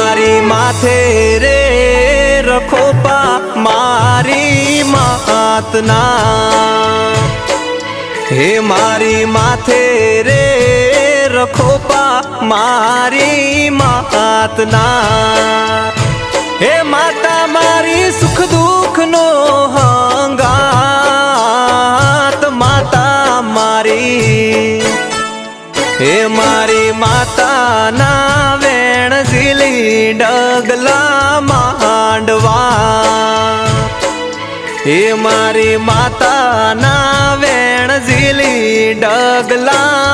મારી માથે રે રખોપા મારી માતના હે મારી માથે રે રખોપા મારી માતના હે માતા મારી સુખ દુઃખ નો હંગાત માતા મારી હે મારી માતા ના વેણ ઝીલી ડગલા માંડવા હે મારી માતા ના વેણ ઝીલી ડગલા